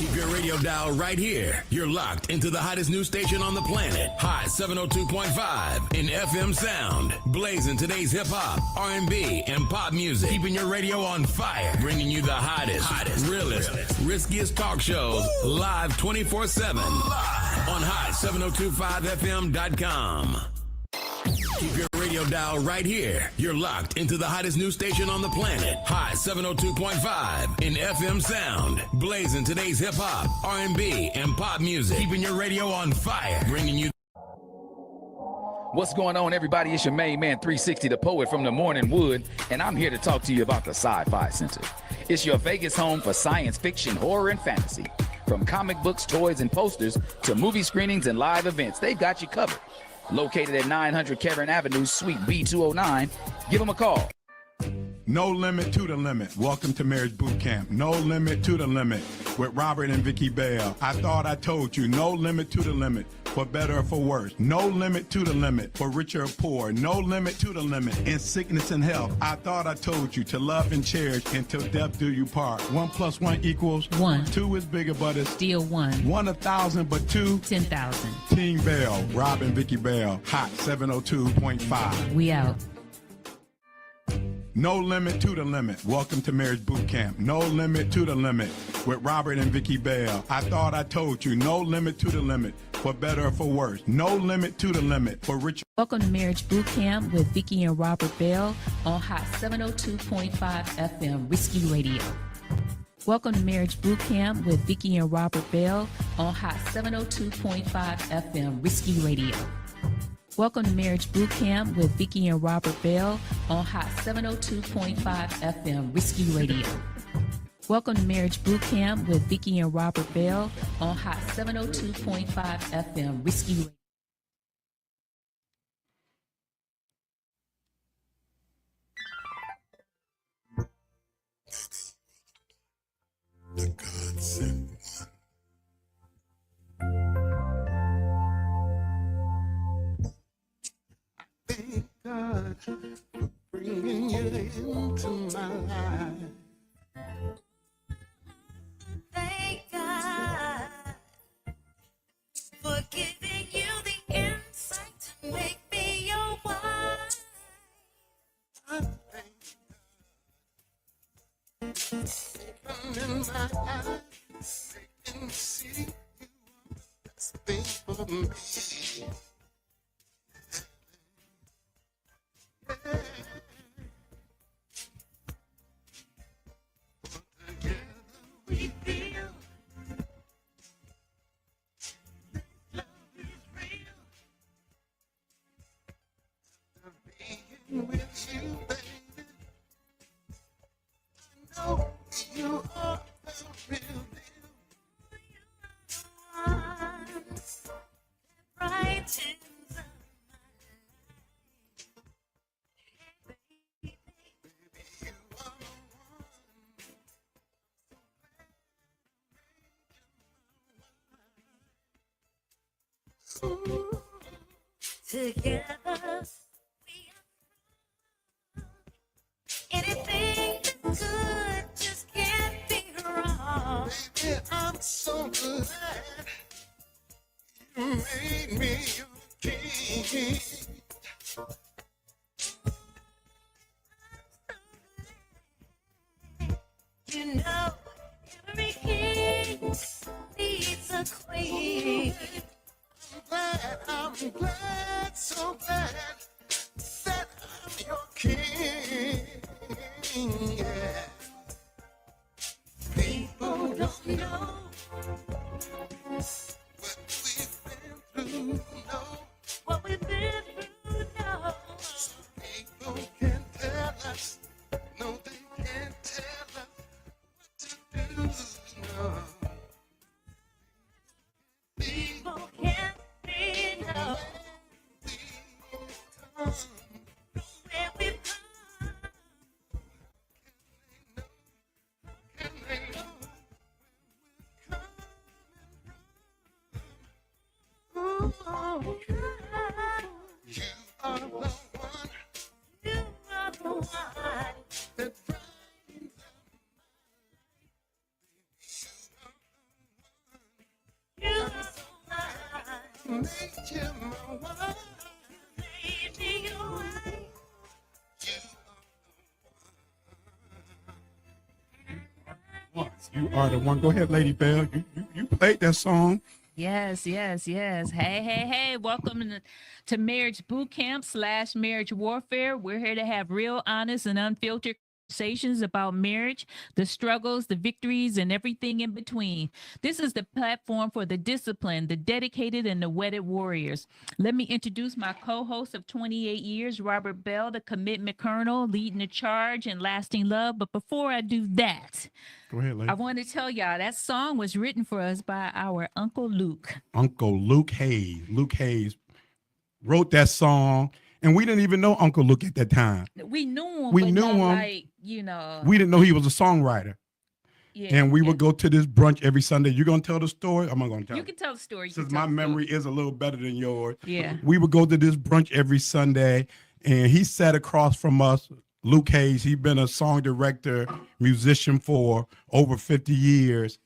Keep your radio dial right here. You're locked into the hottest news station on the planet. Hot 702.5 in FM sound. Blazing today's hip-hop, R&B, and pop music. Keeping your radio on fire. Bringing you the hottest, realest, riskiest talk shows live 24/7 on hot7025fm.com. Keep your radio dial right here. You're locked into the hottest news station on the planet. Hot 702.5 in FM sound. Blazing today's hip-hop, R&B, and pop music. Keeping your radio on fire. Bringing you... What's going on, everybody? It's your main man, 360, the poet from the Morning Wood, and I'm here to talk to you about the Sci-Fi Center. It's your Vegas home for science fiction, horror, and fantasy. From comic books, toys, and posters to movie screenings and live events, they've got you covered. Located at 900 Karen Avenue, Suite B209. Give them a call. No limit to the limit. Welcome to Marriage Bootcamp. No limit to the limit with Robert and Vicky Bell. I thought I told you. No limit to the limit for better or for worse. No limit to the limit for richer or poor. No limit to the limit in sickness and health. I thought I told you to love and cherish until death do you part. 1 + 1 = 1. 2 is bigger, but it's Still 1. 1 1,000, but 2 10,000. Team Bell, Rob and Vicky Bell, Hot 702.5. We out. No limit to the limit. Welcome to Marriage Bootcamp. No limit to the limit with Robert and Vicky Bell. I thought I told you. No limit to the limit for better or for worse. No limit to the limit for richer. Welcome to Marriage Bootcamp with Vicky and Robert Bell on Hot 702.5 FM, Risky Radio. Welcome to Marriage Bootcamp with Vicky and Robert Bell on Hot 702.5 FM, Risky Radio. Welcome to Marriage Bootcamp with Vicky and Robert Bell on Hot 702.5 FM, Risky Radio. Welcome to Marriage Bootcamp with Vicky and Robert Bell on Hot 702.5 FM, Risky Radio. The God sent one. Thank God for bringing you into my life. Thank God for giving you the insight to make me your wife. I thank God. Opening my eyes, making me see you are the best thing for me. We feel love is real. Being with you, baby, I know you are the real deal. Brightens up my life. Baby, you are the one. Together we are anything that's good just can't be wrong. Baby, I'm so glad you made me your king. You know, every king needs a queen. I'm glad, so glad that I'm your king. Yeah. People don't know What we've been through, no. what we've been through now. Some people can tell us, no, they can't tell us what to do, no. People can't see no where we've come. Can they know where we're coming from? You are the one You are the one that brightens up my life. made you my wife. Made me your wife. You are the one. Go ahead, Lady Bell. You played that song. Yes, yes, yes. Hey, hey, hey. Welcome to Marriage Bootcamp / Marriage Warfare. We're here to have real, honest, and unfiltered conversations about marriage, the struggles, the victories, and everything in between. This is the platform for the disciplined, the dedicated, and the wedded warriors. Let me introduce my co-host of 28 years, Robert Bell, the commitment colonel, leading the charge and lasting love. But before I do that, Go ahead, Lady. I want to tell y'all that song was written for us by our Uncle Luke. Uncle Luke Hayes. Luke Hayes wrote that song, and we didn't even know Uncle Luke at that time. We knew him, We but knew not him. like, you know. We didn't know he was a songwriter. Yeah, And we yeah. would go to this brunch every Sunday. You gonna tell the story? I'm not gonna tell You it. can tell the story. You Since can tell my the story. memory is a little better than yours. Yeah. We would go to this brunch every Sunday, and he sat across from us. Luke Hayes, he'd been a song director, musician for over 50 years.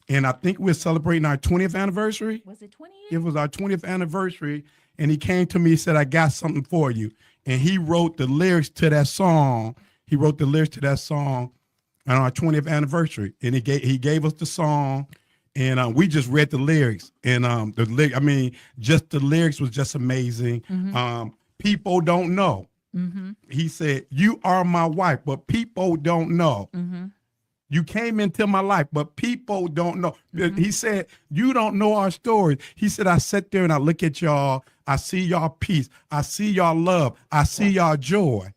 And I think we're celebrating our 20th anniversary. Was it 20 It years? was our 20th anniversary. And he came to me and said, I got something for you. And he wrote the lyrics to that song. He wrote the lyrics to that song on our 20th anniversary. And he gave us the song. And we just read the lyrics. And just the lyrics was just amazing. People don't know. He said, you are my wife, but people don't know. You came into my life, but people don't know. He said, you don't know our story. He said, I sit there and I look at y'all. I see y'all peace. I see y'all love. I see y'all joy.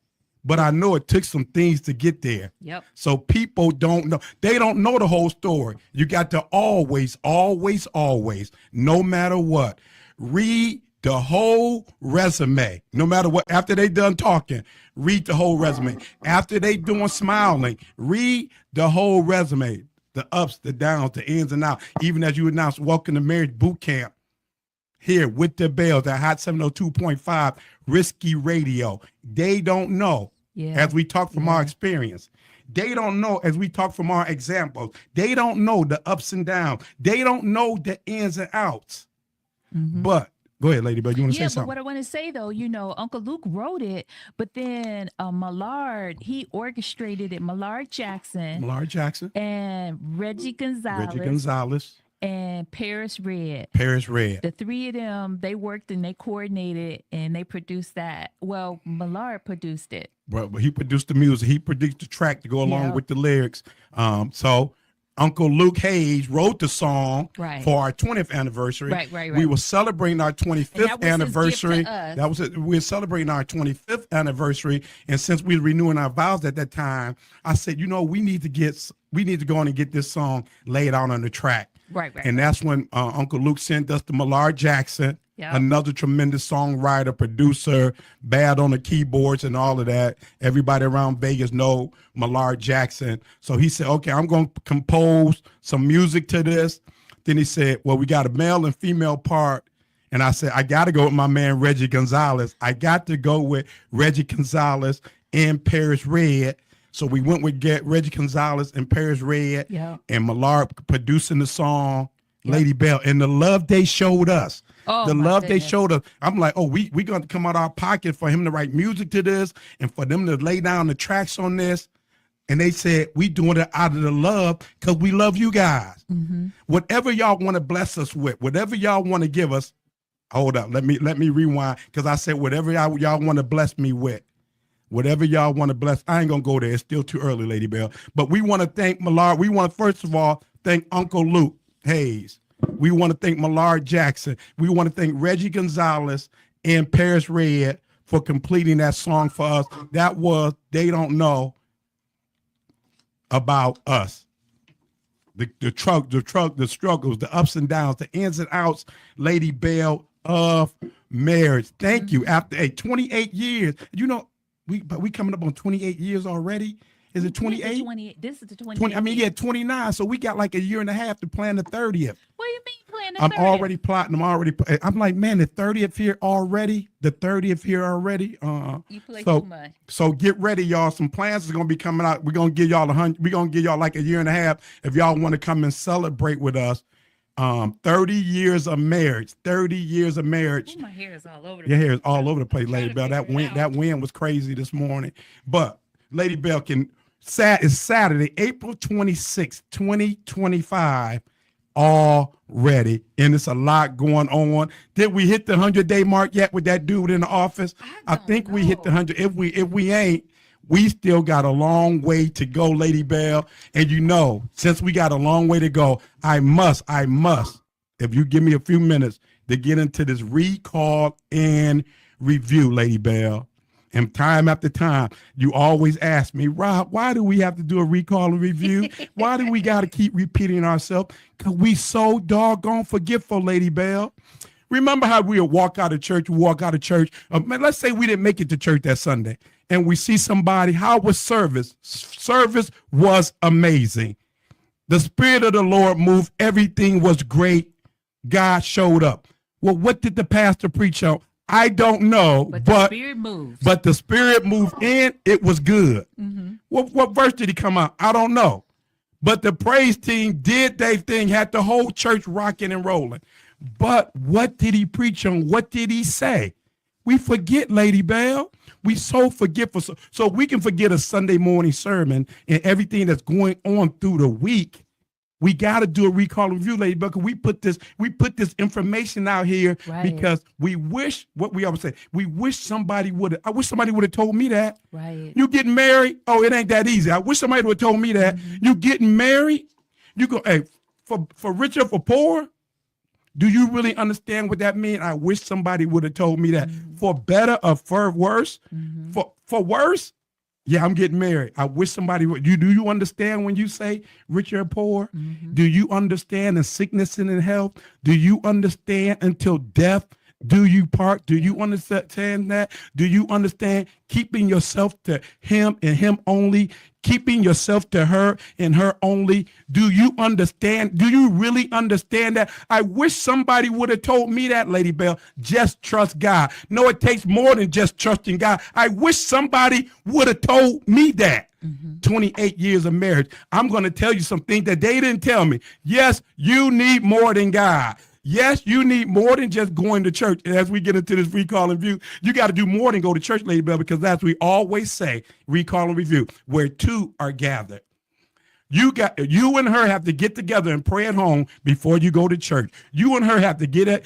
But I know it took some things to get there. Yep. So people don't know. They don't know the whole story. You got to always, always, always, no matter what, read the whole resume. No matter what, after they done talking, read the whole resume. After they doing smiling, read the whole resume. The ups, the downs, the ins and outs. Even as you announced, welcome to Marriage Bootcamp here with the Bells at Hot 702.5 Risky Radio. They don't know as we talk from our experience. They don't know as we talk from our examples. They don't know the ups and downs. They don't know the ins and outs. But go ahead, Lady Bell. You want to say Yeah, but something? what I want to say though, Uncle Luke wrote it, but then Millard, he orchestrated it. Millard Jackson Millard Jackson, and Reggie Gonzalez and Paris Red. Paris Red. The three of them, they worked and they coordinated and they produced that. Well, Millard produced it. But he produced the music. He produced the track to go along Yeah. with the lyrics. So Uncle Luke Hayes wrote the song Right. for our 20th anniversary. Right. We were celebrating our And that 25th was his gift to anniversary. us. That was it. We were celebrating our 25th anniversary, and since we were renewing our vows at that time, I said, we need to go on and get this song laid out on the track. Right. And that's when Uncle Luke sent us to Millard Jackson, Yep. another tremendous songwriter, producer, bad on the keyboards and all of that. Everybody around Vegas know Millard Jackson. So he said, okay, I'm going to compose some music to this. Then he said, well, we got a male and female part. And I said, I got to go with my man, Reggie Gonzalez. I got to go with Reggie Gonzalez and Paris Red. So we went with Reggie Gonzalez and Paris Red, Yeah. and Millard producing the song, Lady Bell, and the love they showed us. Oh, The my love they goodness. showed us. I'm like, we going to come out of our pocket for him to write music to this and for them to lay down the tracks on this. And they said, we doing it out of the love because we love you guys. Whatever y'all want to bless us with, whatever y'all want to give us, hold up, let me rewind, because I said whatever y'all want to bless me with. Whatever y'all want to bless, I ain't going to go there. It's still too early, Lady Bell. But we want to thank Millard. We want to, first of all, thank Uncle Luke Hayes. We want to thank Millard Jackson. We want to thank Reggie Gonzalez and Paris Red for completing that song for us. That was They Don't Know About Us. The struggles, the ups and downs, the ins and outs, Lady Bell, of marriage. Thank you. After 28 years, we coming up on 28 years already. Is it 28? This is the 28. 20, I mean, 29. So we got like a year and a half to plan the 30th. What do you mean playing the I'm 30th? already plotting. I'm like, man, the 30th here already. The 30th here already. You play so, too much. So get ready, y'all. Some plans is gonna be coming out. We're gonna give y'all we're gonna give y'all like a year and a half if y'all want to come and celebrate with us. 30 years of marriage. 30 years of marriage. Ooh, my hair is all over the Your place. hair is all over the place, I'm Lady trying Bell. to figure it out. That wind was crazy this morning. But Lady Bell it's Saturday, April 26, 2025 already. And it's a lot going on. Did we hit the 100-day mark yet with that dude in the office? I think we hit the 100. If we ain't, we still got a long way to go, Lady Bell. And since we got a long way to go, I must, if you give me a few minutes to get into this recall and review, Lady Bell. And time after time, you always ask me, Rob, why do we have to do a recall and review? Why do we got to keep repeating ourselves? Because we so doggone forgetful, Lady Bell. Remember how we would walk out of church, let's say we didn't make it to church that Sunday, and we see somebody, how was service? Service was amazing. The Spirit of the Lord moved. Everything was great. God showed up. Well, what did the pastor preach on? I don't know, but the Spirit moved. But the Spirit moved in. It was good. Mm-hmm. What verse did he come out? I don't know. But the praise team did their thing, had the whole church rocking and rolling. But what did he preach on? What did he say? We forget, Lady Bell. We so forgetful. So we can forget a Sunday morning sermon and everything that's going on through the week. We got to do a recall and review, Lady Bell. We put this information out here because we wish, what we always say, I wish somebody would have told me that. Right. You getting married? Oh, it ain't that easy. I wish somebody would have told me that. Mm-hmm. You getting married? You go, hey, for richer, for poor? Do you really understand what that means? I wish somebody would have told me that. Mm-hmm. For better or for worse? Mm-hmm. For worse? Yeah, I'm getting married. I wish somebody would. Do you understand when you say rich or poor? Mm-hmm. Do you understand the sickness and in health? Do you understand until death do you part? Do you understand that? Do you understand keeping yourself to him and him only? Keeping yourself to her and her only? Do you understand? Do you really understand that? I wish somebody would have told me that, Lady Bell. Just trust God. No, it takes more than just trusting God. I wish somebody would have told me that. Mm-hmm. 28 years of marriage. I'm going to tell you some things that they didn't tell me. Yes, you need more than God. Yes, you need more than just going to church. And as we get into this recall and review, you got to do more than go to church, Lady Bell, because as we always say, recall and review, where two are gathered. You and her have to get together and pray at home before you go to church. You and her have to get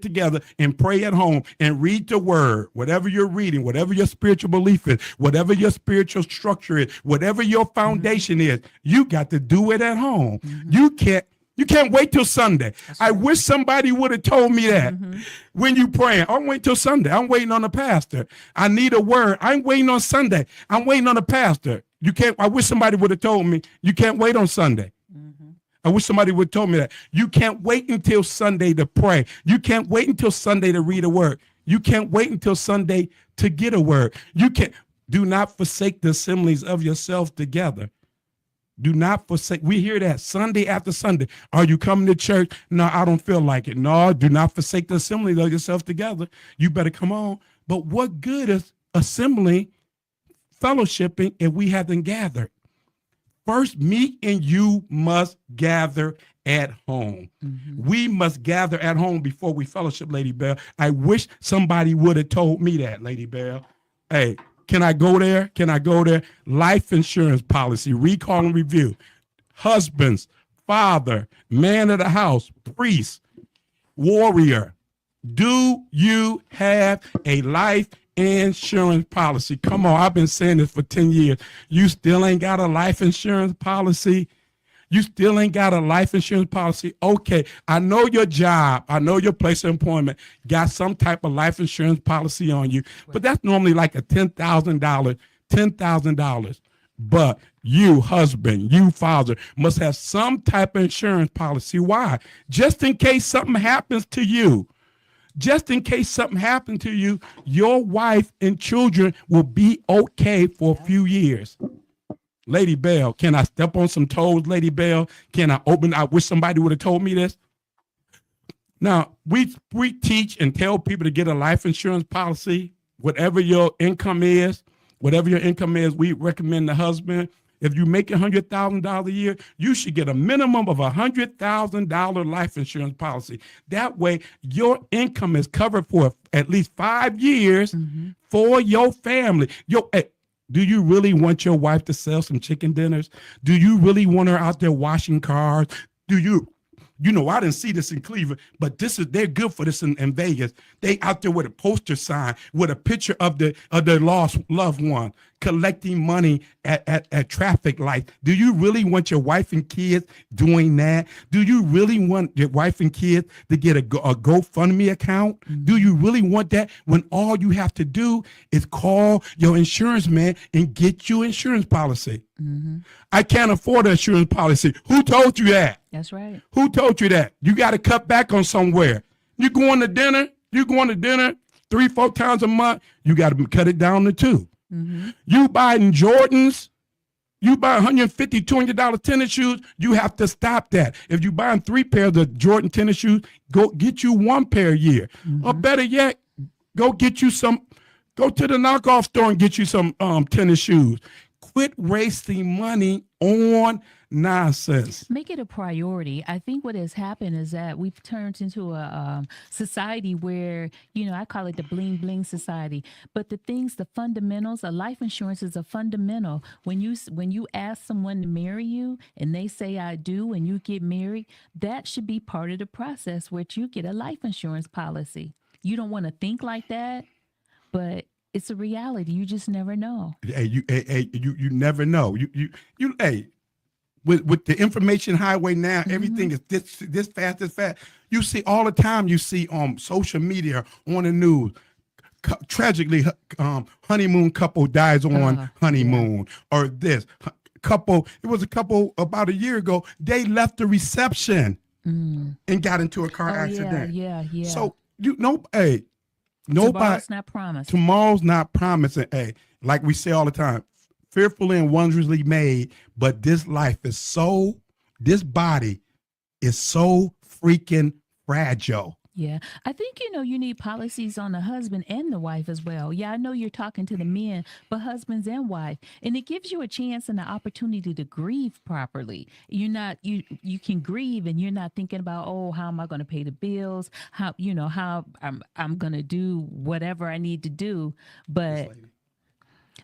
together and pray at home and read the word, whatever you're reading, whatever your spiritual belief is, whatever your spiritual structure is, whatever your foundation is. You got to do it at home. Mm-hmm. You can't wait till Sunday. I wish somebody would have told me that. Mm-hmm. When you praying, I'm waiting till Sunday. I'm waiting on the pastor. I need a word. I'm waiting on Sunday. I'm waiting on the pastor. I wish somebody would have told me you can't wait on Sunday. Mm-hmm. I wish somebody would have told me that. You can't wait until Sunday to pray. You can't wait until Sunday to read a word. You can't wait until Sunday to get a word. Do not forsake the assemblies of yourselves together. Do not forsake. We hear that Sunday after Sunday. Are you coming to church? No, I don't feel like it. No, do not forsake the assembly of yourself together. You better come on. But what good is assembling, fellowshipping if we haven't gathered? First, me and you must gather at home. Mm-hmm. We must gather at home before we fellowship, Lady Bell. I wish somebody would have told me that, Lady Bell. Hey, can I go there? Can I go there? Life insurance policy, recall and review. Husbands, father, man of the house, priest, warrior. Do you have a life insurance policy? Come on, I've been saying this for 10 years. You still ain't got a life insurance policy? You still ain't got a life insurance policy? Okay, I know your job, I know your place of employment got some type of life insurance policy on you, but that's normally like a $10,000. But you, husband, you, father, must have some type of insurance policy. Why? Just in case something happens to you. Just in case something happened to you, your wife and children will be okay for a few years. Lady Bell, can I step on some toes, Lady Bell? Can I wish somebody would have told me this. Now, we teach and tell people to get a life insurance policy. Whatever your income is, we recommend the husband If you make $100,000 a year, you should get a minimum of $100,000 life insurance policy. That way, your income is covered for at least 5 years for your family. Do you really want your wife to sell some chicken dinners? Do you really want her out there washing cars? Do you? I didn't see this in Cleveland, but they're good for this in Vegas. They out there with a poster sign with a picture of their lost loved one collecting money at traffic lights. Do you really want your wife and kids doing that? Do you really want your wife and kids to get a GoFundMe account? Do you really want that when all you have to do is call your insurance man and get you insurance policy? I can't afford an insurance policy. Who told you that? That's right. Who told you that? You got to cut back on somewhere. You going to dinner 3-4 times a month. You got to cut it down to 2. You buying Jordans, you buy $150, $200 tennis shoes, you have to stop that. If you buying 3 pairs of Jordan tennis shoes, go get you 1 pair a year. Or better yet, go to the knockoff store and get you some tennis shoes. Quit wasting money on nonsense. Make it a priority. I think what has happened is that we've turned into a society where, I call it the bling bling society. But the fundamentals, a life insurance is a fundamental. When you ask someone to marry you and they say I do, and you get married, that should be part of the process where you get a life insurance policy. You don't want to think like that, but it's a reality. You just never know. You never know. With the information highway now, everything is this fast. You see all the time. You see on social media, on the news, tragically, honeymoon couple dies on honeymoon, or this couple. It was a couple about a year ago. They left the reception and got into a car accident. Yeah. So nobody. Tomorrow's not promised. Tomorrow's not promising. Like we say all the time, fearfully and wondrously made, but this body is so freaking fragile. Yeah. I think, you need policies on the husband and the wife as well. Yeah, I know you're talking to the men, but husbands and wife. And it gives you a chance and the opportunity to grieve properly. You can grieve and you're not thinking about, how am I going to pay the bills? How I'm going to do whatever I need to do. But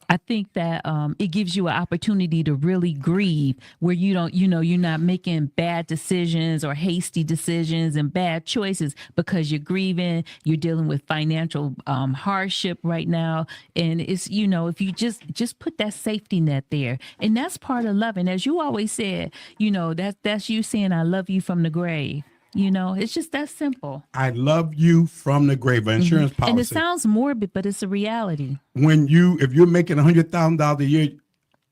I think that it gives you an opportunity to really grieve where you don't, you're not making bad decisions or hasty decisions and bad choices because you're grieving, you're dealing with financial hardship right now. And it's, if you just put that safety net there, and that's part of loving. As you always said, that's you saying, I love you from the grave. It's just that simple. I love you from the grave. Insurance policy. And it sounds morbid, but it's a reality. If you're making $100,000 a year,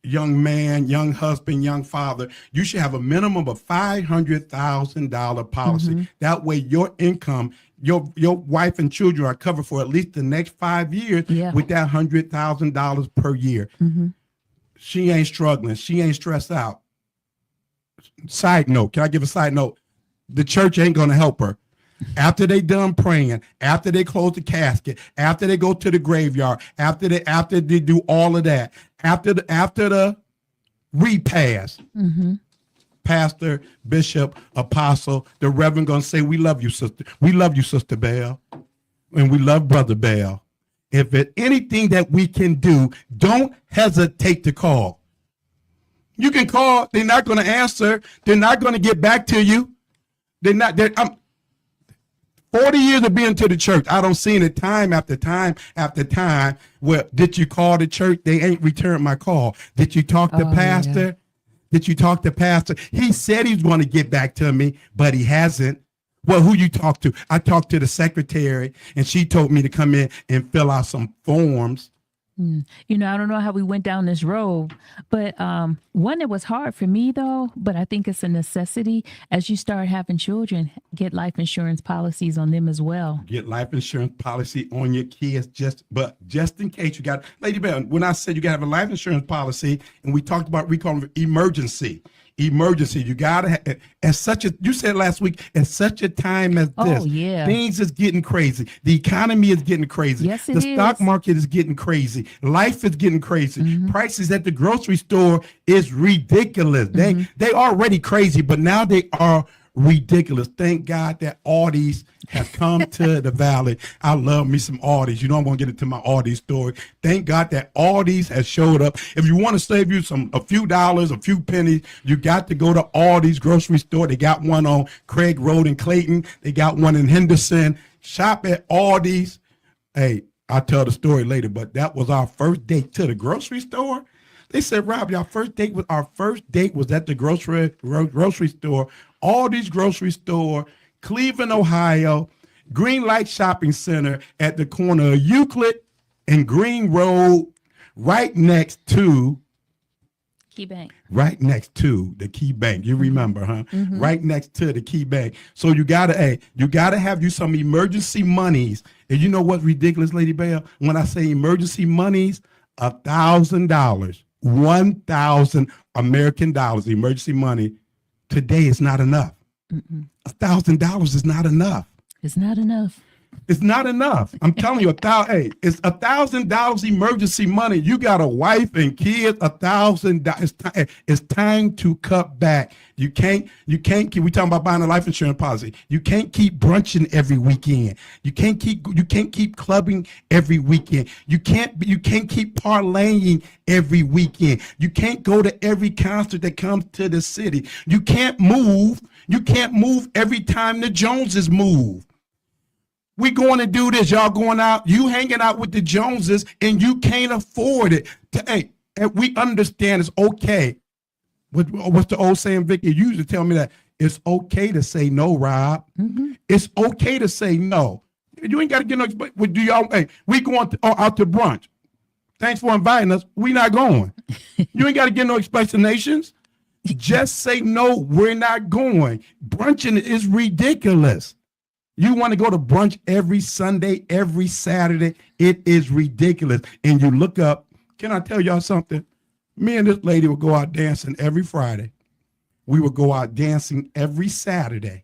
young man, young husband, young father, you should have a minimum of $500,000 policy. That way your income, your wife and children are covered for at least the next 5 years with that $100,000 per year. She ain't struggling. She ain't stressed out. Side note, can I give a side note? The church ain't going to help her. After they done praying, after they close the casket, after they go to the graveyard, after they do all of that, after the repast, pastor, bishop, apostle, the reverend going to say, we love you, sister. We love you, Sister Bell. And we love Brother Bell. If it's anything that we can do, don't hesitate to call. You can call. They're not going to answer. They're not going to get back to you. I'm 40 years of being to the church. I don't seen it time after time after time. Well, did you call the church? They ain't returned my call. Did you talk to pastor? Yeah. Did you talk to pastor? He said he's going to get back to me, but he hasn't. Well, who you talk to? I talked to the secretary, and she told me to come in and fill out some forms. I don't know how we went down this road, but one that was hard for me, though, but I think it's a necessity. As you start having children, get life insurance policies on them as well. Get life insurance policy on your kids, just in case you got, Lady Bell, when I said you got to have a life insurance policy, and we talked about, we call it emergency. emergency. You gotta you said last week, at such a time as this, things is getting crazy. The economy is getting crazy. Yes, the stock market is getting crazy. Life is getting crazy. Prices at the grocery store is ridiculous. They already crazy, but now they are ridiculous. Thank God that Aldi's have come to the valley. I love me some Aldi's. You know, I'm going to get into my Aldi's story. Thank God that Aldi's has showed up. If you want to save you a few dollars, a few pennies, you got to go to Aldi's grocery store. They got one on Craig Road in Clayton. They got one in Henderson. Shop at Aldi's. Hey, I'll tell the story later, but that was our first date to the grocery store. They said, Rob, our first date was at the grocery store, Aldi's grocery store, Cleveland, Ohio, Green Light Shopping Center at the corner of Euclid and Green Road, right next to Key Bank. Right next to the Key Bank. You remember, huh? Right next to the Key Bank. So you gotta have you some emergency monies. And you know what's ridiculous, Lady Bell? When I say emergency monies, $1,000. 1,000 American dollars, emergency money, today is not enough. $1,000 is not enough. It's not enough. It's not enough. I'm telling you, it's $1,000 emergency money. You got a wife and kids, $1,000. It's time to cut back. You can't keep, we talking about buying a life insurance policy. You can't keep brunching every weekend. You can't keep clubbing every weekend. You can't keep parlaying every weekend. You can't go to every concert that comes to the city. You can't move every time the Joneses move. We going to do this. Y'all going out, you hanging out with the Joneses, and you can't afford it. And we understand it's okay. What's the old saying, Vicky? You used to tell me that it's okay to say no, Rob. It's okay to say no. You ain't got to get no. Do y'all? Hey, we going out to brunch. Thanks for inviting us. We not going. You ain't got to get no explanations. Just say no. We're not going. Brunching is ridiculous. You want to go to brunch every Sunday, every Saturday. It is ridiculous. And you look up, can I tell y'all something? Me and this lady would go out dancing every Friday. We would go out dancing every Saturday.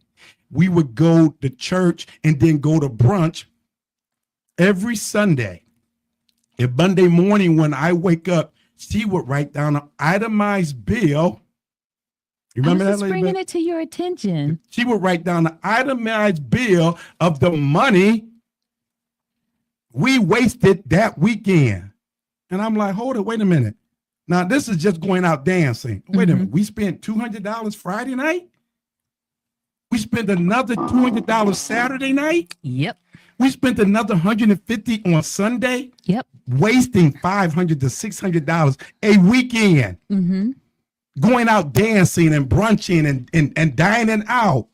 We would go to church and then go to brunch every Sunday. And Monday morning when I wake up, she would write down an itemized bill. You remember that, lady? Bringing it to your attention. She would write down an itemized bill of the money we wasted that weekend. And I'm like, hold it, wait a minute. Now, this is just going out dancing. Wait a minute. We spent $200 Friday night. We spent another $200 Saturday night. Yep. We spent another $150 on Sunday. Yep. Wasting $500 to $600 a weekend. Going out dancing and brunching and dining out.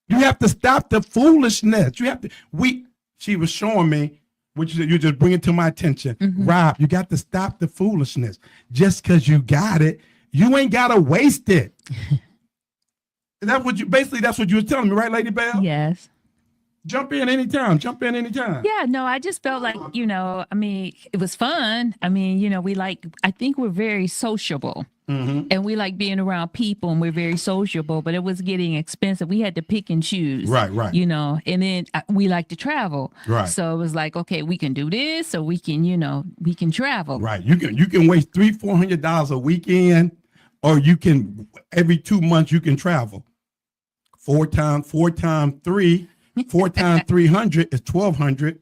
You have to stop the foolishness. You have to. She was showing me, which you just bring it to my attention. Rob, you got to stop the foolishness. Just because you got it, you ain't got to waste it. That's what you were telling me, right, Lady Bell? Yes. Jump in anytime. Yeah, no, I just felt like, it was fun. I think we're very sociable. And we like being around people, and we're very sociable, but it was getting expensive. We had to pick and choose. Right. And then we like to travel. Right. So it was like, okay, we can do this, or we can travel. Right. You can waste $300-400 a weekend, or you can every 2 months you can travel. 4 times 3. 4 times 300 is 1,200.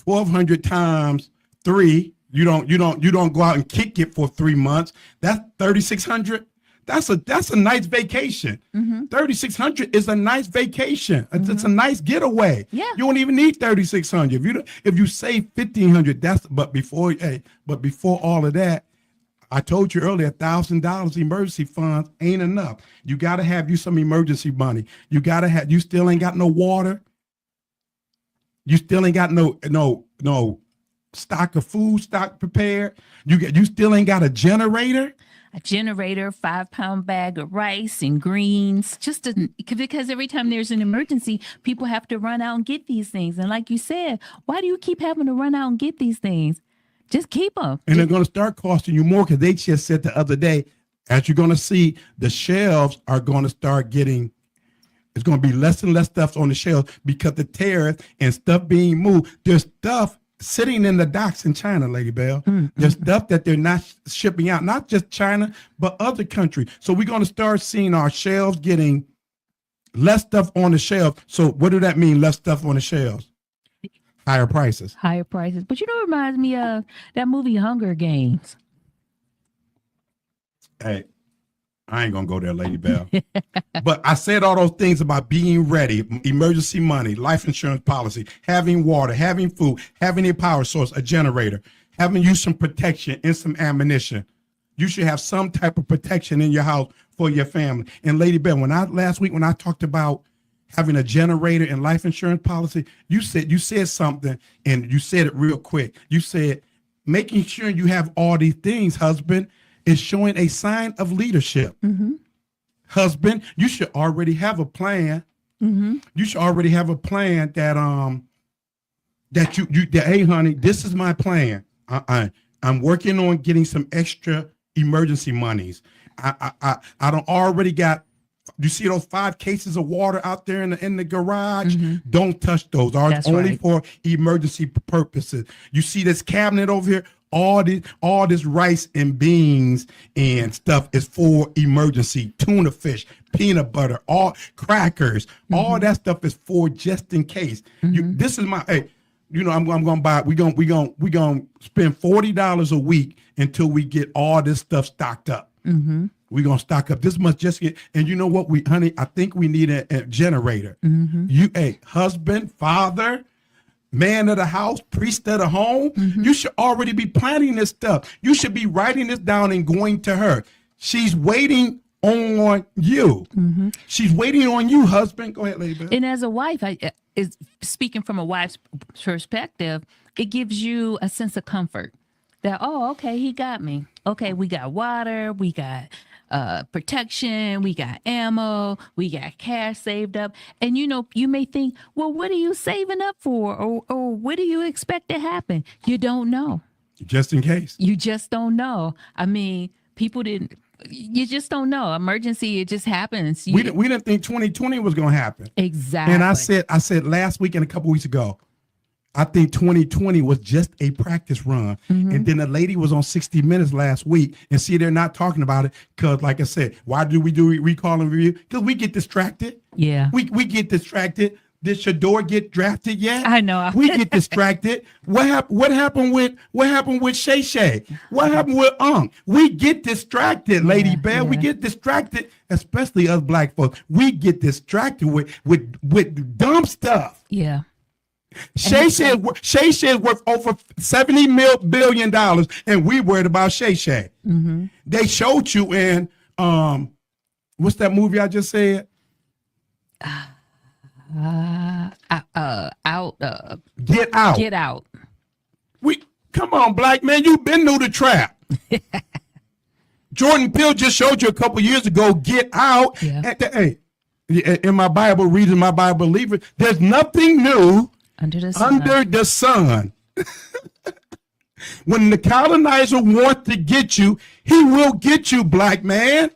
1,200 times 3. You don't go out and kick it for 3 months. That's 3,600. That's a nice vacation. 3,600 is a nice vacation. It's a nice getaway. Yeah. You don't even need 3,600. If you save 1,500, but before all of that, I told you earlier, $1,000 emergency funds ain't enough. You got to have you some emergency money. You still ain't got no water. You still ain't got no stock of food prepared. You still ain't got a generator. A generator, 5-pound bag of rice and greens, because every time there's an emergency, people have to run out and get these things. And like you said, why do you keep having to run out and get these things? Just keep them. And they're going to start costing you more, because they just said the other day, As you're going to see, the shelves are going to start getting, it's going to be less and less stuff on the shelves because the tariffs and stuff being moved. There's stuff sitting in the docks in China, Lady Bell. There's stuff that they're not shipping out, not just China, but other countries. So we're going to start seeing our shelves getting less stuff on the shelves. So what does that mean, less stuff on the shelves? Higher prices. Higher prices. But you know, it reminds me of that movie Hunger Games. Hey, I ain't gonna go there, Lady Bell. But I said all those things about being ready, emergency money, life insurance policy, having water, having food, having a power source, a generator, having you some protection and some ammunition. You should have some type of protection in your house for your family. And Lady Bell, last week when I talked about having a generator and life insurance policy, you said something, and you said it real quick. You said making sure you have all these things, husband, is showing a sign of leadership. Husband, you should already have a plan. You should already have a plan that hey honey, this is my plan. I'm working on getting some extra emergency monies. I don't already got. You see those 5 cases of water out there in the garage? Don't touch those. That's only right. For emergency purposes. You see this cabinet over here? All this rice and beans and stuff is for emergency. Tuna fish, peanut butter, all crackers, all that stuff is for just in case. This is my hey. You know, I'm gonna buy. We gonna spend $40 a week until we get all this stuff stocked up. We're gonna stock up this much just get. And you know what, honey, I think we need a generator. You, husband, father, man of the house, priest of the home, you should already be planning this stuff. You should be writing this down and going to her. She's waiting on you. She's waiting on you, husband. Go ahead, Lady. And as a wife, is speaking from a wife's perspective, it gives you a sense of comfort that, oh, okay, he got me. Okay, we got water, we got protection, we got ammo, we got cash saved up. And you know, you may think, well, what are you saving up for? Or what do you expect to happen? You don't know. Just in case. You just don't know. I mean, you just don't know. Emergency, it just happens. We didn't think 2020 was going to happen. Exactly. And I said last week and a couple weeks ago, I think 2020 was just a practice run. And then a lady was on 60 Minutes last week, and see, they're not talking about it because, like I said, why do we do recall and review? Because we get distracted. Yeah. We get distracted. Did Shador get drafted yet? I know. We get distracted. What happened with Shay Shay? What happened with We get distracted, Lady Bell. We get distracted, especially us black folks. We get distracted with dumb stuff. Yeah. Shay Shay is worth over $70 billion, and we worried about Shay Shay. They showed you in what's that movie I just said? Get Out. Get Out. Come on, black man, you've been through the trap. Jordan Peele just showed you a couple years ago. Get Out. Yeah. Hey, in my Bible, reading my Bible, believer, there's nothing new under the sun. When the colonizer wants to get you, he will get you, black man.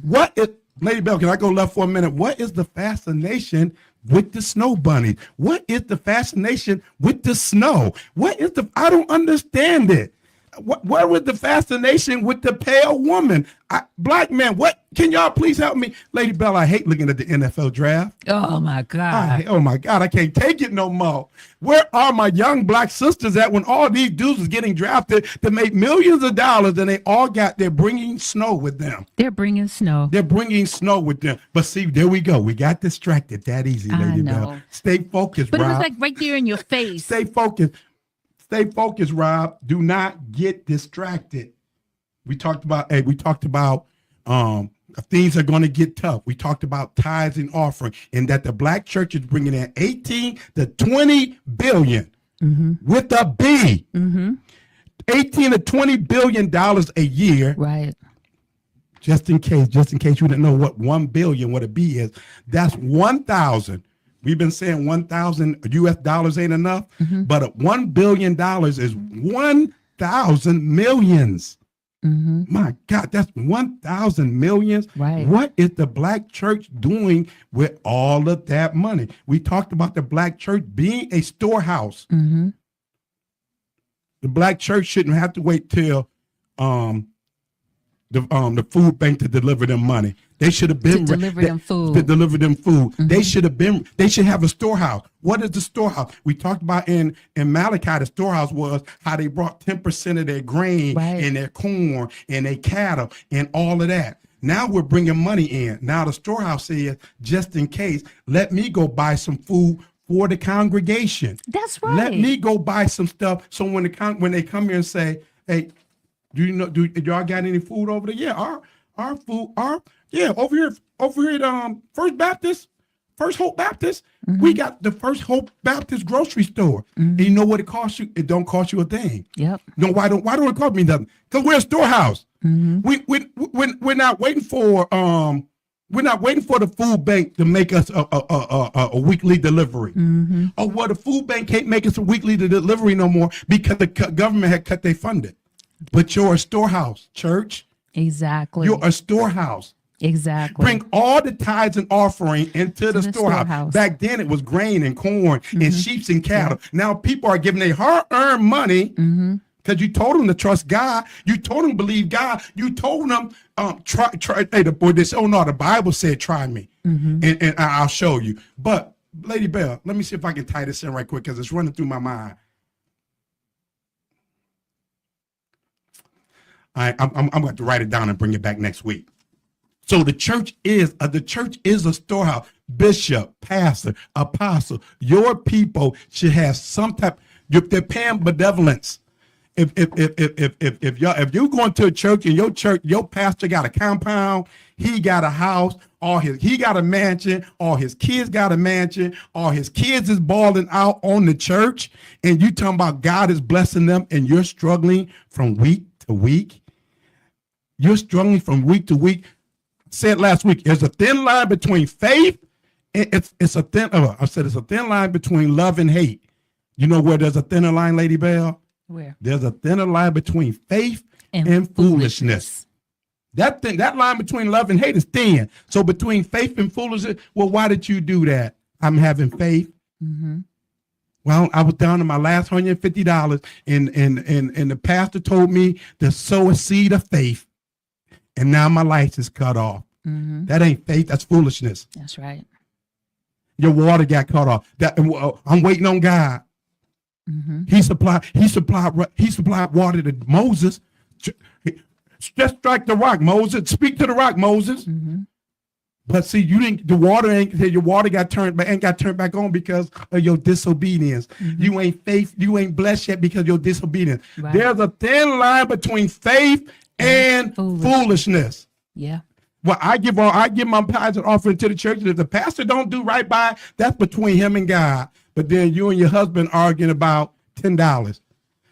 What is, Lady Bell, can I go left for a minute? What is the fascination with the snow bunny? What is the fascination with the snow? I don't understand it. Where was the fascination with the pale woman? Black man, what? Can y'all please help me? Lady Bell, I hate looking at the NFL draft. Oh, my God. I can't take it no more. Where are my young black sisters at when all these dudes is getting drafted to make millions of dollars and they're bringing snow with them? They're bringing snow. They're bringing snow with them. But see, there we go. We got distracted that easy, Lady Bell. Stay focused, But Rob. it was like right there in your face. Stay focused. Stay focused, Rob. Do not get distracted. We talked about things are going to get tough. We talked about tithes and offering, and that the black church is bringing in 18 to 20 billion with a B. 18 to 20 billion dollars a year. Right. Just in case you didn't know what 1 billion, what a B is, that's 1,000. We've been saying 1,000 US dollars ain't enough, but $1 billion is 1,000 millions. My God, that's 1,000 millions. Right. What is the black church doing with all of that money? We talked about the black church being a storehouse. The black church shouldn't have to wait till the food bank to deliver them money. They should have been To deliver them food. To deliver them food. They should have a storehouse. What is the storehouse? We talked about in Malachi, the storehouse was how they brought 10% of their grain Right. and their corn and their cattle and all of that. Now we're bringing money in. Now the storehouse says, just in case, let me go buy some food for the congregation. That's right. Let me go buy some stuff. So when they come here and say, hey, do y'all got any food over there? Yeah, our food, over here at First Hope Baptist, we got the First Hope Baptist grocery store. And you know what it costs you? It don't cost you a thing. Yep. No, why don't it cost me nothing? Because we're a storehouse. We're not waiting for the food bank to make us a weekly delivery. Or the food bank can't make us a weekly delivery no more because the government had cut their funding. But you're a storehouse, church. Exactly. You're a storehouse. Exactly. Bring all the tithes and offering into the storehouse. storehouse. Back then it was grain and corn and sheep and cattle. Now people are giving their hard-earned money because you told them to trust God. You told them to believe God. You told them try. Hey, the Bible said try me, and I'll show you. But Lady Bell, let me see if I can tie this in right quick because it's running through my mind. I'm going to write it down and bring it back next week. So the church is a storehouse. Bishop, pastor, apostle, your people should have some type. They're paying benevolence. If you're going to a church and your pastor got a compound, he got a house, he got a mansion, all his kids got a mansion, all his kids is balling out on the church, and you talking about God is blessing them, and you're struggling from week to week. You're struggling from week to week. I said last week, there's a thin line between faith. It's a thin line between love and hate. You know where there's a thinner line, Lady Bell? Where? There's a thinner line between faith and foolishness. That line between love and hate is thin. So between faith and foolishness, well, why did you do that? I'm having faith. Well, I was down to my last $150, and the pastor told me to sow a seed of faith. And now my life is cut off. That ain't faith. That's foolishness. That's right. Your water got cut off. I'm waiting on God. He supplied water to Moses. Just strike the rock, Moses. Speak to the rock, Moses. But see, your water got turned back on because of your disobedience. You ain't faith, you ain't blessed yet because of your disobedience. Right. There's a thin line between faith and foolishness. Yeah. Well, I give my tithes and offering to the church, and if the pastor don't do right by, that's between him and God. But then you and your husband arguing about $10.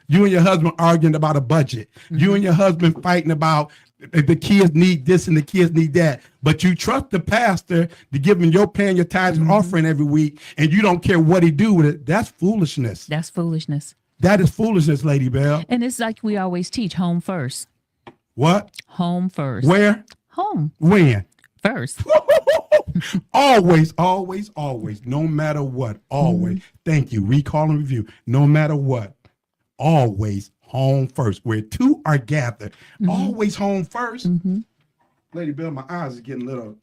You and your husband arguing about a budget. You and your husband fighting about the kids need this and the kids need that. But you trust the pastor to give him paying your tithes and offering every week, and you don't care what he do with it. That's foolishness. That's foolishness. That is foolishness, Lady Bell. And it's like we always teach, home first. What? Home first. Where? Home When? first. Always, no matter what, always. Thank you. Recall and review. No matter what, always home first. Where two are gathered, always home first. Lady Bill, my eyes are getting little.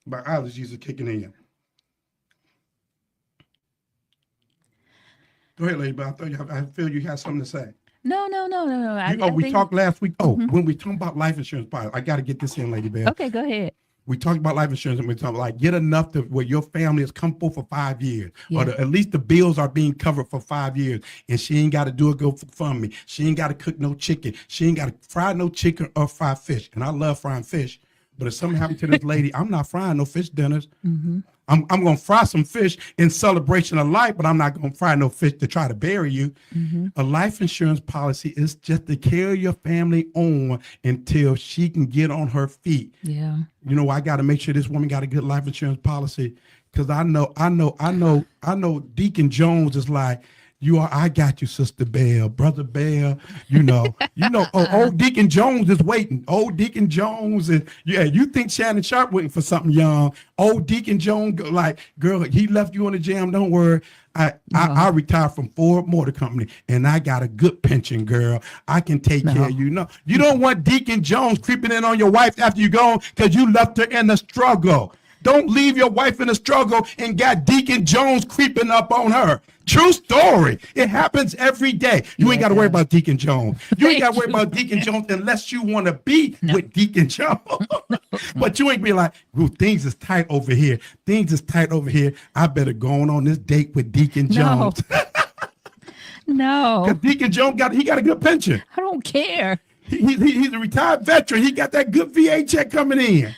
My allergies are kicking in. Go ahead, Lady Bill. I feel you had something to say. No. We talked last week. When we talk about life insurance policy, I got to get this in, Lady Bill. Okay, go ahead. We talked about life insurance, and we talked about get enough to where your family is comfortable for 5 years, or at least the bills are being covered for 5 years, and she ain't got to do it go for me. She ain't got to cook no chicken. She ain't got to fry no chicken or fry fish. And I love frying fish, but if something happened to this lady, I'm not frying no fish dinners. I'm going to fry some fish in celebration of life, but I'm not going to fry no fish to try to bury you. A life insurance policy is just to carry your family on until she can get on her feet. Yeah. You know, I got to make sure this woman got a good life insurance policy, because I know Deacon Jones is like, I got you, Sister Bell, Brother Bell. Old Deacon Jones is waiting. Old Deacon Jones, and you think Shannon Sharp waiting for something young. Old Deacon Jones, like, girl, he left you on the jam. Don't worry. I retired from Ford Motor Company, and I got a good pension, girl. I can take care of you. No, you don't want Deacon Jones creeping in on your wife after you gone because you left her in the struggle. Don't leave your wife in a struggle and got Deacon Jones creeping up on her. True story. It happens every day. You ain't got to worry about Deacon Jones. You ain't got to worry about Deacon Jones unless you want to be with Deacon Jones. But you ain't be like, "Ooh, things is tight over here. Things is tight over here. I better go on this date with Deacon Jones." No. Because Deacon Jones got a good pension. I don't care. He's a retired veteran. He got that good VA check coming in.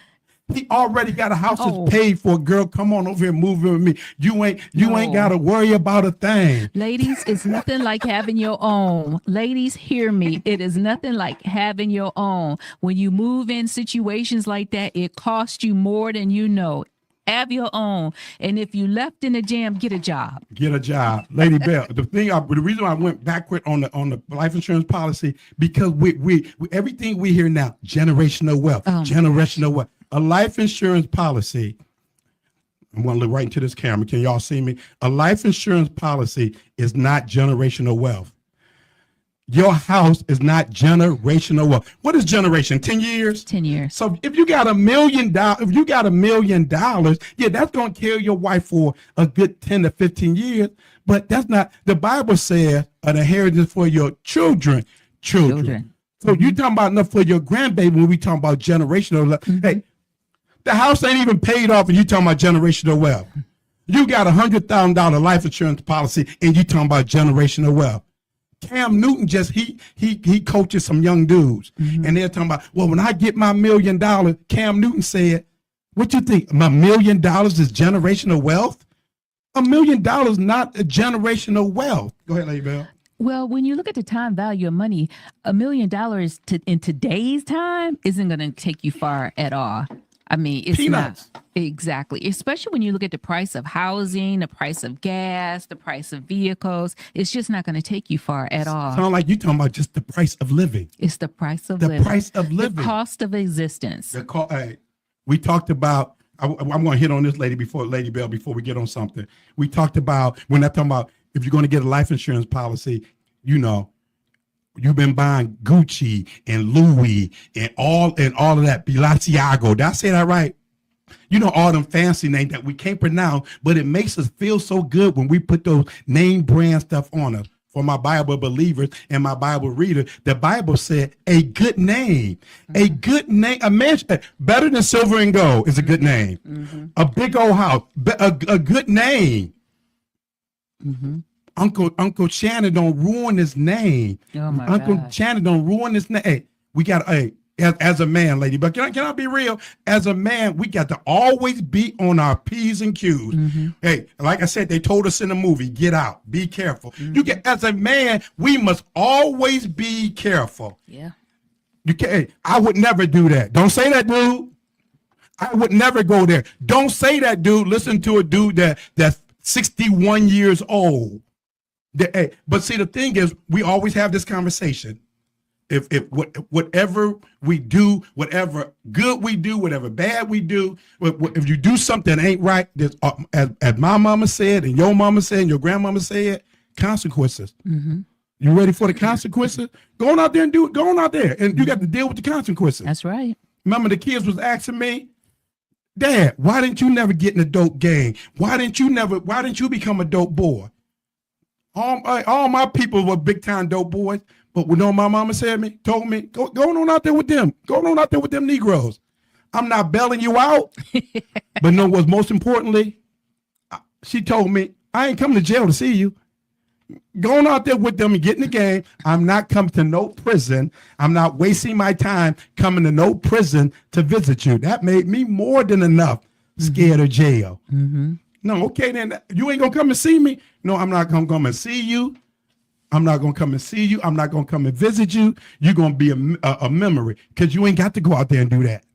He already got a house that's paid for. Girl, come on over here, move in with me. You ain't got to worry about a thing. Ladies, it's nothing like having your own. Ladies, hear me. It is nothing like having your own. When you move in situations like that, it costs you more than you know. Have your own. And if you left in a jam, get a job. Get a job. Lady Bell, the reason I went backward on the life insurance policy, because we everything we hear now, generational wealth, generational wealth. A life insurance policy, I'm going to look right into this camera. Can y'all see me? A life insurance policy is not generational wealth. Your house is not generational wealth. What is generation? 10 years? 10 years. So if you got $1 million, that's going to carry your wife for a good 10 to 15 years. But that's not, the Bible says an inheritance for your children. So you talking about enough for your grandbaby when we talking about generational wealth. Hey, the house ain't even paid off and you talking about generational wealth. You got $100,000 life insurance policy and you talking about generational wealth. Cam Newton he coaches some young dudes and they're talking about, well, when I get my $1 million, Cam Newton said, what you think? My $1 million is generational wealth? $1 million not a generational wealth. Go ahead, Lady Bell. Well, when you look at the time value of money, $1 million in today's time isn't going to take you far at all. I mean, it's peanuts. Not exactly, especially when you look at the price of housing, the price of gas, the price of vehicles. It's just not going to take you far at all. Sound like you talking about just the price of living. It's the price of living. The price of living. The cost of existence. We talked about, I'm going to hit on this Lady Bell before we get on something. We talked about, we're not talking about if you're going to get a life insurance policy, you've been buying Gucci and Louis and all of that, Balenciaga. Did I say that right? All them fancy names that we can't pronounce, but it makes us feel so good when we put those name brand stuff on us. For my Bible believers and my Bible reader, the Bible said a good name, a good name, a man better than silver and gold is a good name. A big old house, a good name. Uncle Shannon don't ruin his name. Oh my Uncle gosh. Shannon don't ruin his name. Hey, we got as a man, lady, but can I be real? As a man, we got to always be on our P's and Q's. Hey, like I said, they told us in the movie, get out, be careful. As a man, we must always be careful. Yeah. I would never do that. Don't say that, dude. I would never go there. Don't say that, dude. Listen to a dude that's 61 years old. But see, the thing is, we always have this conversation. If whatever we do, whatever good we do, whatever bad we do, if you do something that ain't right, as my mama said, and your mama said, and your grandmama said, consequences. You ready for the consequences? Go on out there and do it. Go on out there, and you got to deal with the consequences. That's right. Remember, the kids was asking me, Dad, why didn't you never get in a dope gang? Why didn't you become a dope boy? All my people were big time dope boys, but my mama told me, go on out there with them. Go on out there with them Negroes. I'm not bailing you out. But what's most importantly, she told me, I ain't coming to jail to see you. Going out there with them and getting the game. I'm not coming to no prison. I'm not wasting my time coming to no prison to visit you. That made me more than enough scared of jail. No, okay, then you ain't gonna come and see me. No, I'm not gonna come and see you. I'm not gonna come and see you. I'm not gonna come and visit you. You're gonna be a memory because you ain't got to go out there and do that.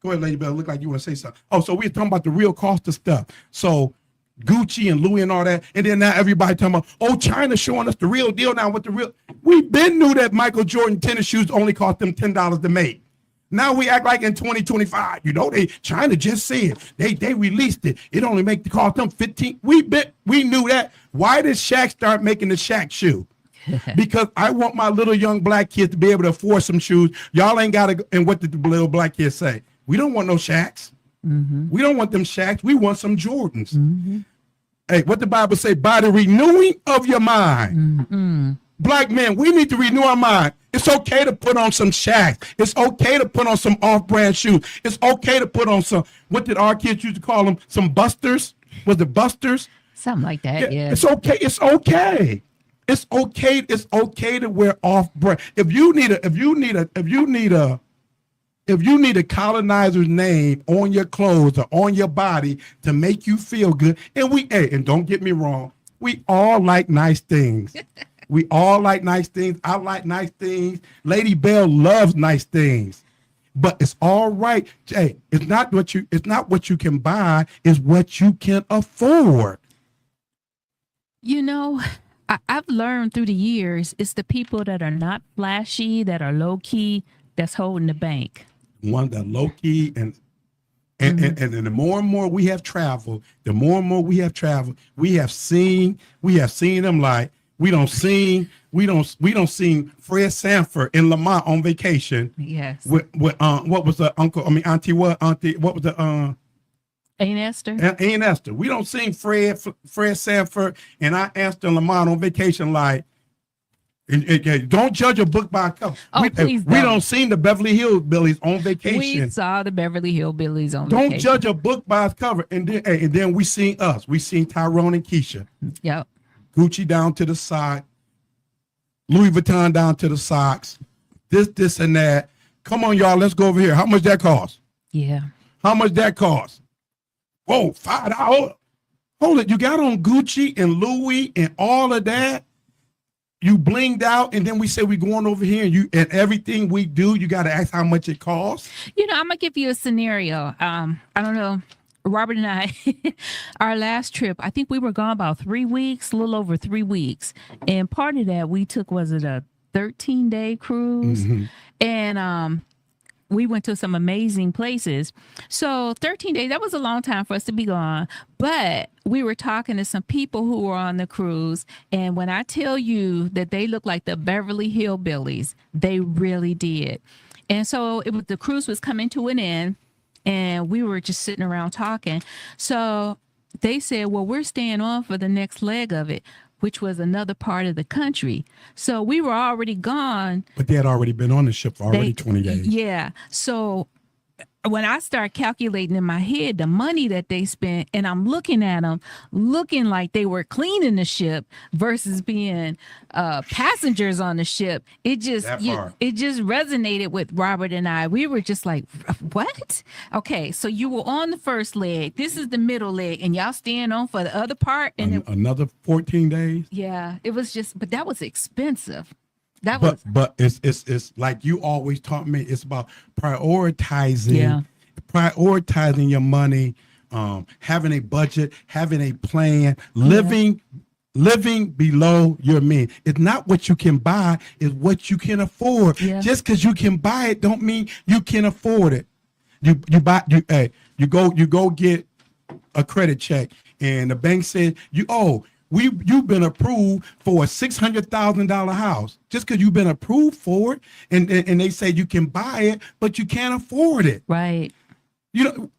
Go ahead, Lady Bell. Look like you want to say something. Oh, so we're talking about the real cost of stuff. So Gucci and Louis and all that. And then now everybody talking about, oh, China showing us the real deal now with the real. We been knew that Michael Jordan tennis shoes only cost them $10 to make. Now we act like in 2025, China just said they released it. It only make the cost them 15. We knew that. Why did Shaq start making the Shaq shoe? Because I want my little young black kids to be able to afford some shoes. Y'all ain't got to. And what did the little black kids say? We don't want no Shaqs. Mm-hmm. We don't want them Shaqs. We want some Jordans. Mm-hmm. Hey, what the Bible say? By the renewing of your mind. Mm-hmm. Black men, we need to renew our mind. It's okay to put on some Shaqs. It's okay to put on some off-brand shoes. It's okay to put on some, what did our kids used to call them? Some Busters? Was it Busters? Something like that, yeah. It's okay. It's okay. It's okay. It's okay to wear off-brand. If you need a colonizer's name on your clothes or on your body to make you feel good, and don't get me wrong, we all like nice things. We all like nice things. I like nice things. Lady Bell loves nice things. But it's all right. Hey, it's not what you can buy, it's what you can afford. I've learned through the years, it's the people that are not flashy, that are low key, that's holding the bank. One that low key and the more and more we have traveled, we have seen them like we don't see Fred Sanford in Lamont on vacation. Yes. With what was the auntie what was the Aunt Esther? Aunt Esther. We don't see Fred Sanford and Aunt Esther in Lamont on vacation like. Don't judge a book by a cover. Oh, please don't. We don't see the Beverly Hillbillies on vacation. We saw the Beverly Hillbillies on Don't vacation. judge a book by its cover. And then we seen us. We seen Tyrone and Keisha. Yep. Gucci down to the side. Louis Vuitton down to the socks. This, and that. Come on, y'all. Let's go over here. How much that cost? Yeah. How much that cost? Whoa, $5. Hold it. You got on Gucci and Louis and all of that. You blinged out, and then we say we're going over here, and everything we do, you got to ask how much it costs. I'm gonna give you a scenario. I don't know. Robert and I, our last trip, I think we were gone about 3 weeks, a little over 3 weeks, and part of that we took was it a 13-day cruise, mm-hmm. and we went to some amazing places. So 13 days, that was a long time for us to be gone. But we were talking to some people who were on the cruise. And when I tell you that they look like the Beverly Hillbillies, they really did. And so the cruise was coming to an end and we were just sitting around talking. So they said, well, we're staying on for the next leg of it, which was another part of the country. So we were already gone. But they had already been on the ship for 20 days. Yeah. So when I start calculating in my head the money that they spent, and I'm looking at them looking like they were cleaning the ship versus being passengers on the ship, it just resonated with Robert and I. We were just like, what? Okay, so you were on the first leg. This is the middle leg, and y'all staying on for the other part. And another 14 days. Yeah, it was just, but that was expensive. But it's like you always taught me. It's about prioritizing your money, having a budget, having a plan, living below your means. It's not what you can buy; it's what you can afford. Yeah. Just because you can buy it, don't mean you can afford it. You go get a credit check, and the bank says you've been approved for a $600,000 house. Just because you've been approved for it, and they say you can buy it, but you can't afford it. Right.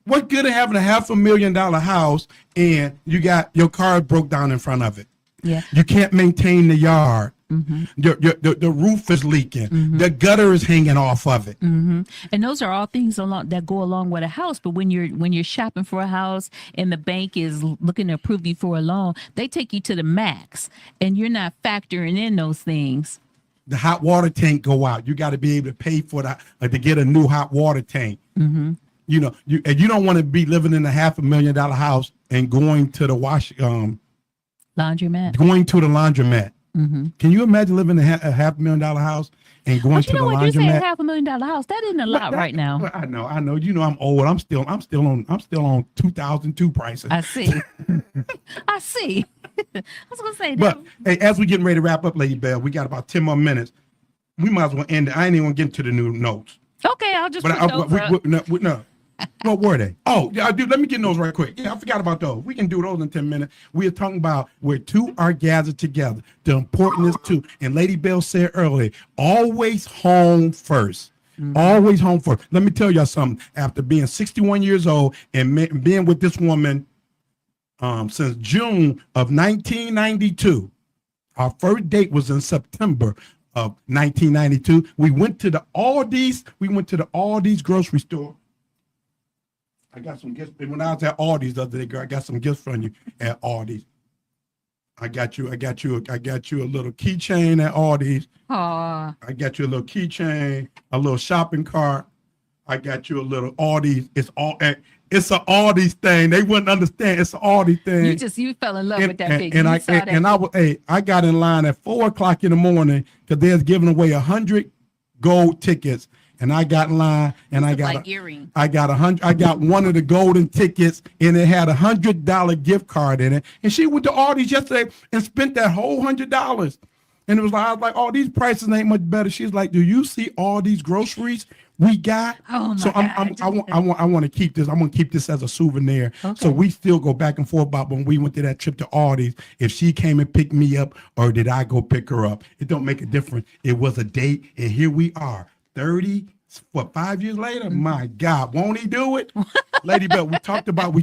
What good of having a $500,000 house and you got your car broke down in front of it? Yeah. You can't maintain the yard. Mm-hmm. The roof is leaking. Mm-hmm. The gutter is hanging off of it. Mm-hmm. And those are all things that go along with a house. But when you're shopping for a house and the bank is looking to approve you for a loan, they take you to the max, and you're not factoring in those things. The hot water tank go out. You got to be able to pay for that to get a new hot water tank. Mm-hmm. You don't want to be living in a $500,000 house and going to the laundromat. Going to the laundromat. Mm-hmm. Can you imagine living in a $500,000 house and going But to you know the what? You said laundromat. $500,000 house. That isn't a lot right now. Well, I know. You know, I'm old. I'm still on 2002 prices. I see. I see. I was gonna say that. But hey, as we getting ready to wrap up, Lady Bell, we got about 10 more minutes. We might as well end it. I ain't even gonna get into the new notes. Okay, I'll just But put those up. no. What were they? Oh, yeah, dude, let me get those right quick. Yeah, I forgot about those. We can do those in 10 minutes. We are talking about where two are gathered together. The importance too. And Lady Bell said earlier, always home first. Always home first. Let me tell y'all something. After being 61 years old and being with this woman since June of 1992, our first date was in September of 1992. We went to the Aldi's grocery store. I got some gifts. When I was at Aldi's the other day, girl, I got some gifts from you at Aldi's. I got you a little keychain at Aldi's. Aw. I got you a little keychain, a little shopping cart. I got you a little Aldi's. It's an Aldi's thing. They wouldn't understand. It's an Aldi's thing. You fell in love with that picture. I got in line at 4:00 in the morning because they was giving away 100 gold tickets. And I got in line, and I got like earring. I got 100. I got one of the golden tickets, and it had $100 gift card in it. And she went to Aldi's yesterday and spent that whole $100. And it was like, I was like, oh, these prices ain't much better. She's like, do you see all these groceries we got? Oh my so I want to keep this. I'm gonna keep this as a souvenir. Okay. So we still go back and forth about when we went to that trip to Aldi's, if she came and picked me up or did I go pick her up. It don't make a difference. It was a date, and here we are. 5 years later? My God, won't he do it? Lady Bell, we talked about where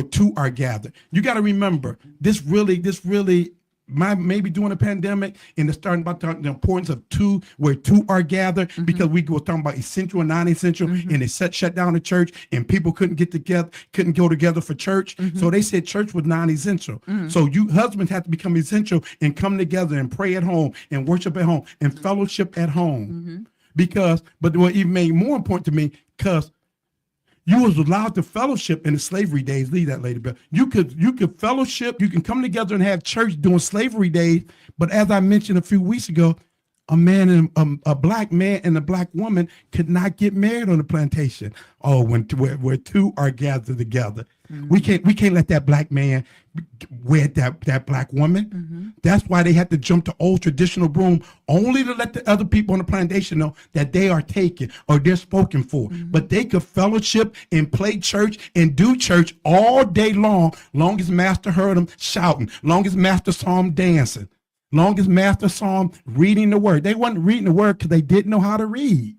two are gathered. You got to remember, this really maybe during the pandemic and the starting about the importance of two, where two are gathered, because we were talking about essential and non-essential, and they shut down the church and people couldn't go together for church. So they said church was non-essential. So you husbands have to become essential and come together and pray at home and worship at home and fellowship at home. But what even made more important to me, because you was allowed to fellowship in the slavery days. Leave that, Lady Bell. You could fellowship. You can come together and have church during slavery days. But as I mentioned a few weeks ago, a man and a black man and a black woman could not get married on the plantation. Oh, where two are gathered together, we can't let that black man wed that black woman. That's why they had to jump to old traditional broom, only to let the other people on the plantation know that they are taken or they're spoken for. But they could fellowship and play church and do church all day long as Master heard them shouting, long as Master saw them dancing. Long as Master saw them reading the word. They wasn't reading the word because they didn't know how to read.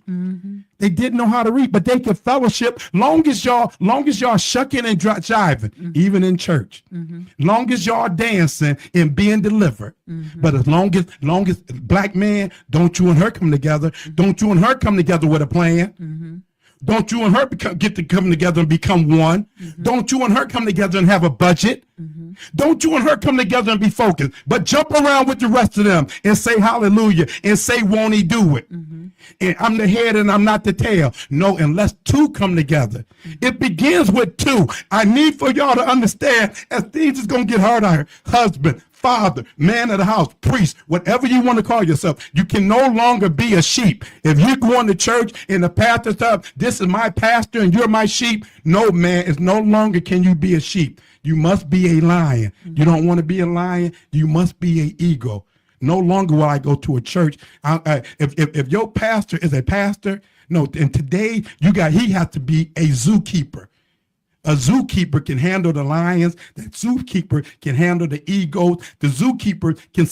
They didn't know how to read, but they could fellowship long as y'all shucking and jiving, even in church. Long as y'all dancing and being delivered. But as long as black man, don't you and her come together. Don't you and her come together with a plan. Don't you and her get to come together and become one. Don't you and her come together and have a budget. Don't you and her come together and be focused, but jump around with the rest of them and say hallelujah and say, won't he do it? And I'm the head and I'm not the tail. No, unless two come together. It begins with two. I need for y'all to understand, as things is going to get hard out here. Husband, father, man of the house, priest, whatever you want to call yourself, you can no longer be a sheep. If you're going to church and the pastor's up, this is my pastor and you're my sheep. No, man, it's no longer can you be a sheep. You must be a lion. You don't want to be a lion. You must be an eagle. No longer will I go to a church. If your pastor is a pastor, no, and today he has to be a zookeeper. A zookeeper can handle the lions. The zookeeper can handle the eagles. The zookeeper can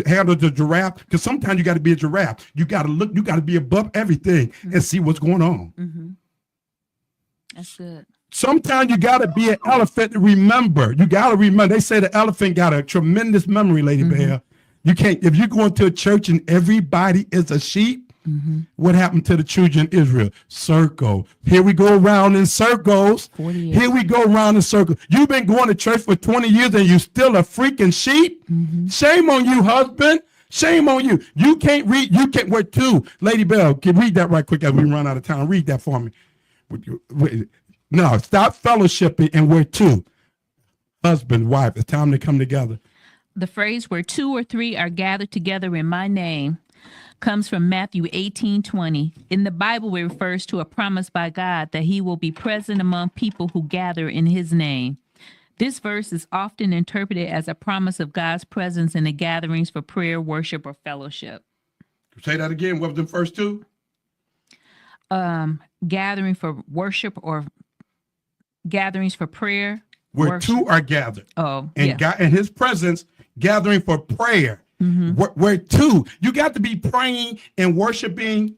handle the giraffe. Because sometimes you got to be a giraffe. You got to look. You got to be above everything and see what's going on. That's good. Sometimes you got to be an elephant to remember. You got to remember. They say the elephant got a tremendous memory, Lady Bear. You can't, if you're going to a church and everybody is a sheep, what happened to the children of Israel? Circle. Here we go around in circles. Here we go around in circles. You've been going to church for 20 years and you still a freaking sheep? Shame on you, husband. Shame on you. You can't read. You can't. Where two? Lady Bell, can read that right quick as we run out of time. Read that for me. No, stop fellowshipping and we're two. Husband, wife, it's time to come together. The phrase where two or three are gathered together in my name comes from Matthew 18:20. In the Bible, it refers to a promise by God that he will be present among people who gather in his name. This verse is often interpreted as a promise of God's presence in the gatherings for prayer, worship, or fellowship. Say that again. What was the first two? Gathering for worship or gatherings for prayer. Where worship. two are gathered. Oh, and yeah. God in his presence, gathering for prayer. Where two, you got to be praying and worshiping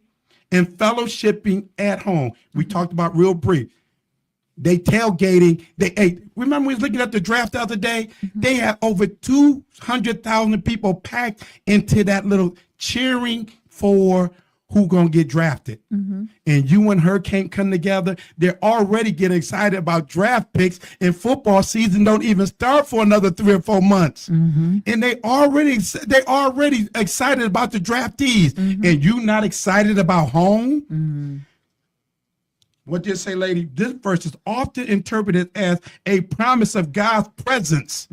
and fellowshipping at home. We talked about real brief. They tailgating. Remember we was looking at the draft the other day? They had over 200,000 people packed into that little cheering for who gonna get drafted. And you and her can't come together. They're already getting excited about draft picks, and football season don't even start for another 3 or 4 months. And they already excited about the draftees, and you not excited about home. What did it say, lady? This verse is often interpreted as a promise of God's presence.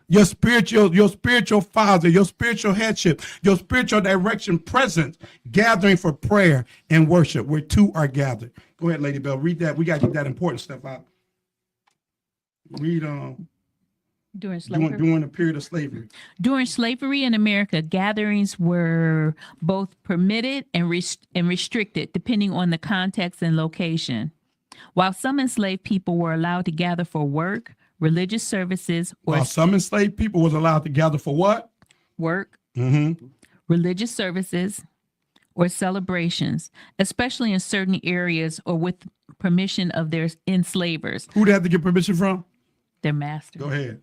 Your spiritual father, your spiritual headship, your spiritual direction, presence, gathering for prayer and worship, where two are gathered. Go ahead, Lady Bell. Read that. We got to get that important stuff out. Read During slavery. during the period of slavery. During slavery in America, gatherings were both permitted and restricted depending on the context and location. While some enslaved people were allowed to gather for work, religious services, or While some enslaved people was allowed to gather for what? work, religious services, or celebrations, especially in certain areas or with permission of their enslavers, Who they had to get permission from? their master. Go ahead.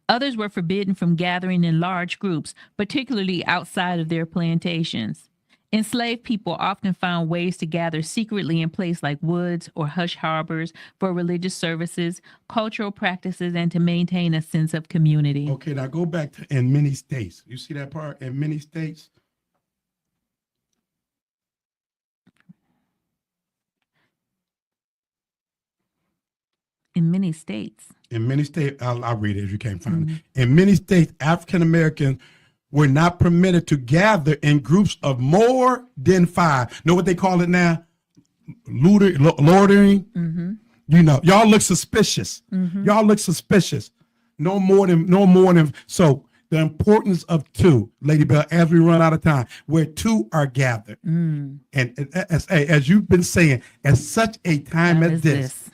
Others were forbidden from gathering in large groups, particularly outside of their plantations. Enslaved people often found ways to gather secretly in places like woods or hush harbors for religious services, cultural practices, and to maintain a sense of community. Okay, now go back to in many states. You see that part? In many states. In many states. In many states, I'll read it if you can't find it. In many states, African Americans were not permitted to gather in groups of more than 5. Know what they call it now? Loitering. You know, y'all look suspicious. Y'all look suspicious. No more than. So the importance of two, Lady Bell, as we run out of time, where two are gathered. And as you've been saying, at such a time as this.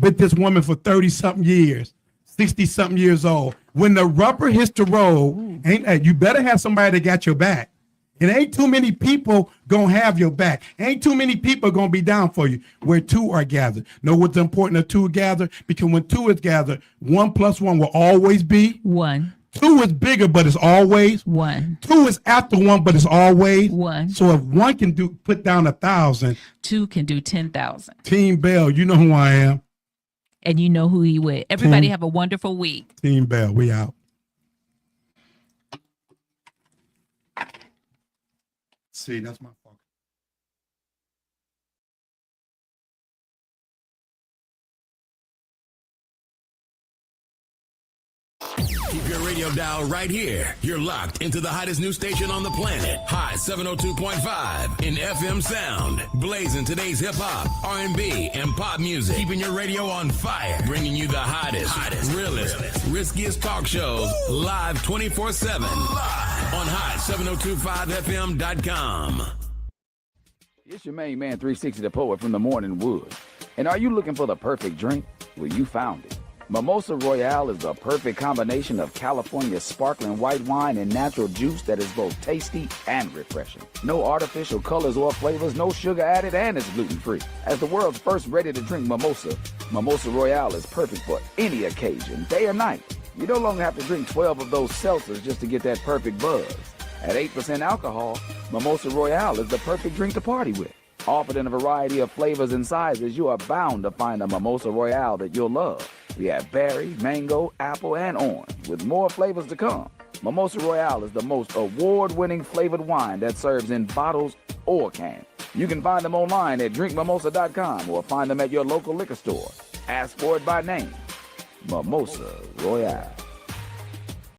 With this woman for 30-something years, 60-something years old. When the rubber hits the road, you better have somebody that got your back. It ain't too many people gonna have your back. Ain't too many people gonna be down for you. Where two are gathered. Know what's important of two gathered? Because when two is gathered, 1 + 1 will always be 1. 2 is bigger, but it's always 1. 2 is after 1, but it's always 1. So if 1 can put down 1,000, 2 can do 10,000. Team Bell, you know who I am. And you know who he with. Everybody have a wonderful week. Team Bell, we out. See, that's my fault. Keep your radio dial right here. You're locked into the hottest news station on the planet. Hot 702.5 in FM sound. Blazing today's hip hop, R&B, and pop music. Keeping your radio on fire. Bringing you the hottest, realest, riskiest talk shows live 24/7 on hot7025fm.com. It's your main man, 360 the Poet from the Morning Wood. And are you looking for the perfect drink? Well, you found it. Mimosa Royale is the perfect combination of California sparkling white wine and natural juice that is both tasty and refreshing. No artificial colors or flavors, no sugar added, and it's gluten-free. As the world's first ready-to-drink mimosa, Mimosa Royale is perfect for any occasion, day or night. You no longer have to drink 12 of those seltzers just to get that perfect buzz. At 8% alcohol, Mimosa Royale is the perfect drink to party with. Offered in a variety of flavors and sizes, you are bound to find a Mimosa Royale that you'll love. We have berry, mango, apple, and orange, with more flavors to come. Mimosa Royale is the most award-winning flavored wine that serves in bottles or cans. You can find them online at drinkmimosa.com or find them at your local liquor store. Ask for it by name. Mimosa Royale.